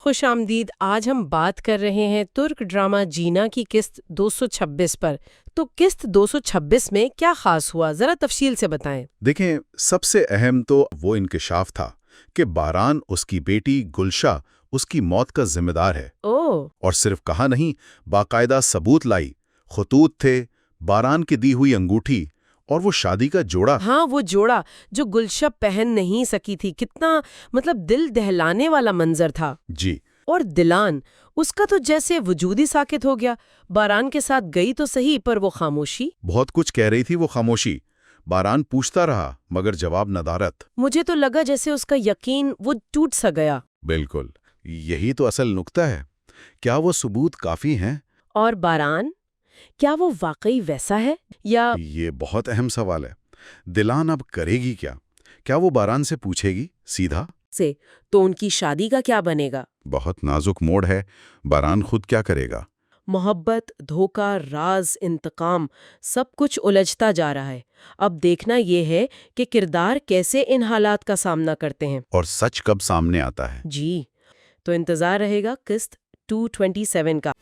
खुशामदीद। आज हम बात कर रहे हैं तुर्क ड्रामा जीना की किस्त 226 पर। तो किस्त 226 में क्या खास हुआ, जरा तफसील से बताएं। देखें, सबसे अहम तो वो इंकिशाफ था कि बारान उसकी बेटी गुलशा उसकी मौत का जिम्मेदार है। ओह। और सिर्फ कहा नहीं, बाकायदा सबूत लाई। खतूत थे, बारान की दी हुई अंगूठी और वो शादी का जोड़ा। हाँ, वो जोड़ा जो गुलशा पहन नहीं सकी थी, कितना दिल दहलाने वाला मंजर था। जी। और दिलान, उसका तो जैसे वजूद ही साकित हो गया। बारान के साथ गई तो सही, पर वो खामोशी। बहुत कुछ कह रही थी वो खामोशी। बारान पूछता रहा मगर जवाब नदारत। मुझे तो लगा जैसे उसका यकीन वो टूट सा गया। बिल्कुल, यही तो असल नुक्ता है। क्या वो सबूत काफी हैं? और बारान, क्या वो वाकई वैसा है या ये बहुत अहम सवाल है। दिलान अब करेगी क्या? क्या वो बारान से पूछेगी सीधा? से तो उनकी शादी का क्या बनेगा? बहुत नाजुक मोड़ है। बारान खुद क्या करेगा? मोहब्बत, धोखा, राज, इंतकाम, सब कुछ उलझता जा रहा है। अब देखना ये है कि किरदार कैसे इन हालात का सामना करते हैं। और सच कब सामने आता है? जी, तो इंतजार रहेगा किस्त 227 का।